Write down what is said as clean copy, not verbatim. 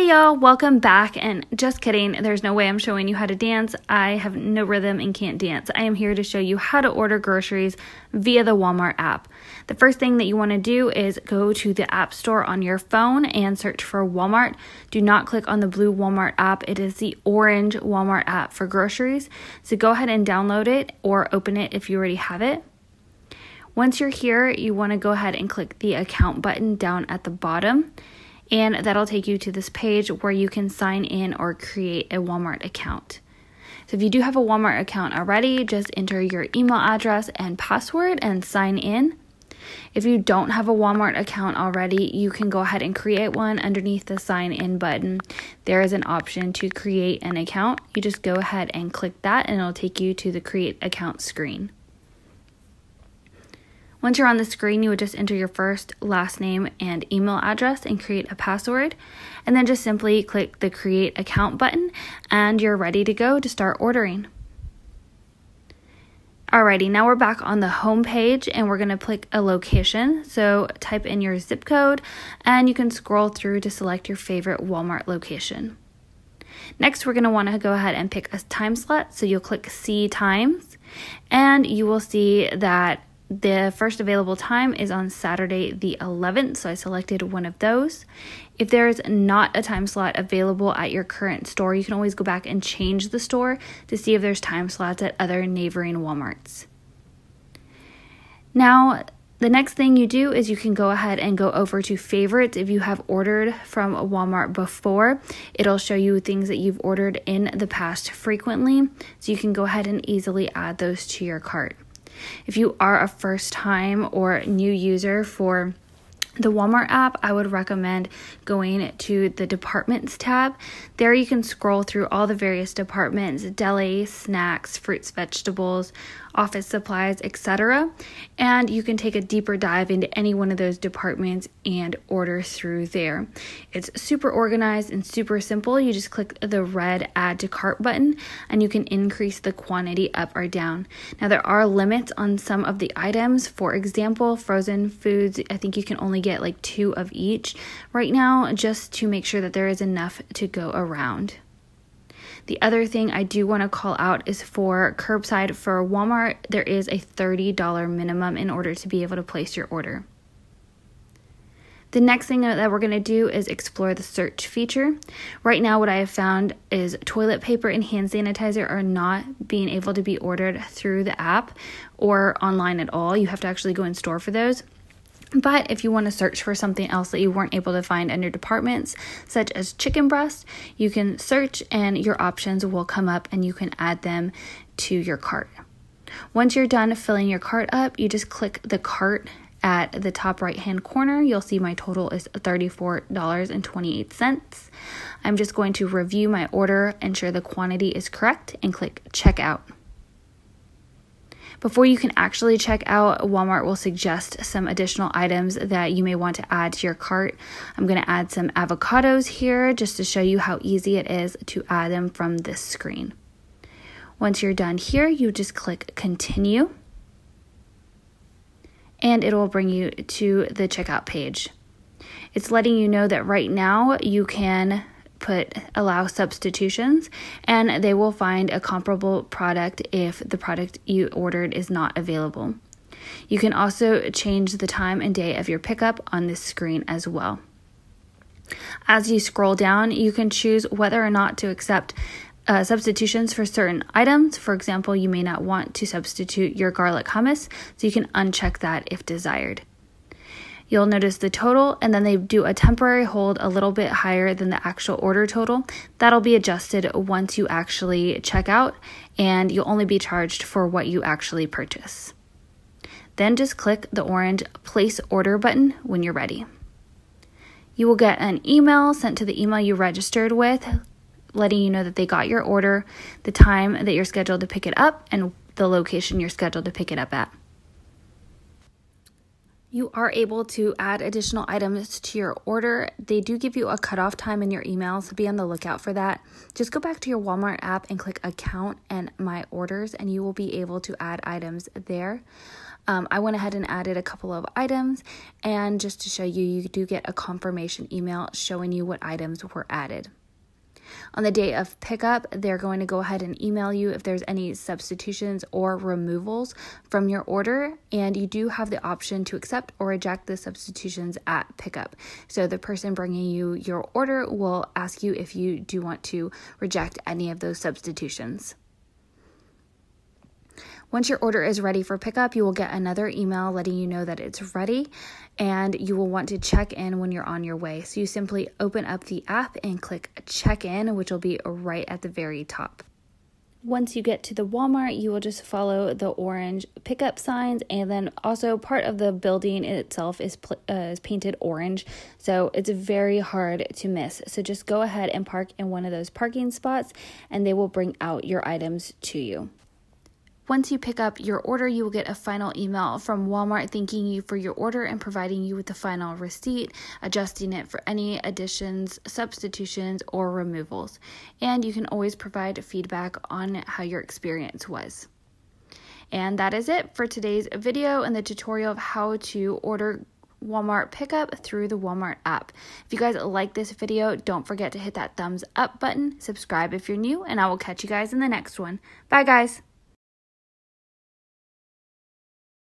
Hey y'all, welcome back, and just kidding, there's no way I'm showing you how to dance. I have no rhythm and can't dance. I am here to show you how to order groceries via the Walmart app. The first thing that you want to do is go to the App Store on your phone and search for Walmart. Do not click on the blue Walmart app. It is the orange Walmart app for groceries. So go ahead and download it or open it if you already have it. Once you're here, you want to go ahead and click the account button down at the bottom. And that'll take you to this page where you can sign in or create a Walmart account. So if you do have a Walmart account already, just enter your email address and password and sign in. If you don't have a Walmart account already, you can go ahead and create one. Underneath the sign in button, there is an option to create an account. You just go ahead and click that and it'll take you to the create account screen. Once you're on the screen, you would just enter your first, last name, and email address and create a password. And then just simply click the Create Account button and you're ready to go to start ordering. Alrighty, now we're back on the home page and we're going to pick a location. So type in your zip code and you can scroll through to select your favorite Walmart location. Next, we're going to want to go ahead and pick a time slot. So you'll click See Times and you will see that the first available time is on Saturday the 11th, so I selected one of those. If there is not a time slot available at your current store, you can always go back and change the store to see if there's time slots at other neighboring Walmarts. Now, the next thing you do is you can go ahead and go over to favorites. If you have ordered from Walmart before, it'll show you things that you've ordered in the past frequently, so you can go ahead and easily add those to your cart. If you are a first time or new user for the Walmart app, I would recommend going to the Departments tab. There you can scroll through all the various departments: deli, snacks, fruits, vegetables, office supplies, etc. And you can take a deeper dive into any one of those departments and order through there. It's super organized and super simple. You just click the red Add to Cart button and you can increase the quantity up or down. Now there are limits on some of the items. For example, frozen foods, I think you can only get like 2 of each right now, just to make sure that there is enough to go around. The other thing I do want to call out is for curbside for Walmart, there is a $30 minimum in order to be able to place your order. The next thing that we're going to do is explore the search feature. Right now, what I have found is toilet paper and hand sanitizer are not being able to be ordered through the app or online at all. You have to actually go in store for those. But if you want to search for something else that you weren't able to find under departments, such as chicken breast, you can search and your options will come up and you can add them to your cart. Once you're done filling your cart up, you just click the cart at the top right hand corner. You'll see my total is $34.28. I'm just going to review my order, ensure the quantity is correct, and click checkout. Before you can actually check out, Walmart will suggest some additional items that you may want to add to your cart. I'm going to add some avocados here just to show you how easy it is to add them from this screen. Once you're done here, you just click continue and it will bring you to the checkout page. It's letting you know that right now you can allow substitutions and they will find a comparable product if the product you ordered is not available. You can also change the time and day of your pickup on this screen as well. As you scroll down, you can choose whether or not to accept substitutions for certain items. For example, you may not want to substitute your garlic hummus, so you can uncheck that if desired. You'll notice the total, and then they do a temporary hold a little bit higher than the actual order total. That'll be adjusted once you actually check out, and you'll only be charged for what you actually purchase. Then just click the orange Place Order button when you're ready. You will get an email sent to the email you registered with, letting you know that they got your order, the time that you're scheduled to pick it up, and the location you're scheduled to pick it up at. You are able to add additional items to your order. They do give you a cutoff time in your email, so be on the lookout for that. Just go back to your Walmart app and click Account and My Orders, and you will be able to add items there. I went ahead and added a couple of items, and just to show you, you do get a confirmation email showing you what items were added. On the day of pickup, they're going to go ahead and email you if there's any substitutions or removals from your order, and you do have the option to accept or reject the substitutions at pickup. So the person bringing you your order will ask you if you do want to reject any of those substitutions. Once your order is ready for pickup, you will get another email letting you know that it's ready, and you will want to check in when you're on your way. So you simply open up the app and click check in, which will be right at the very top. Once you get to the Walmart, you will just follow the orange pickup signs, and then also part of the building itself is painted orange, so it's very hard to miss. So just go ahead and park in one of those parking spots, and they will bring out your items to you. Once you pick up your order, you will get a final email from Walmart thanking you for your order and providing you with the final receipt, adjusting it for any additions, substitutions, or removals. And you can always provide feedback on how your experience was. And that is it for today's video and the tutorial of how to order Walmart pickup through the Walmart app. If you guys like this video, don't forget to hit that thumbs up button, subscribe if you're new, and I will catch you guys in the next one. Bye guys!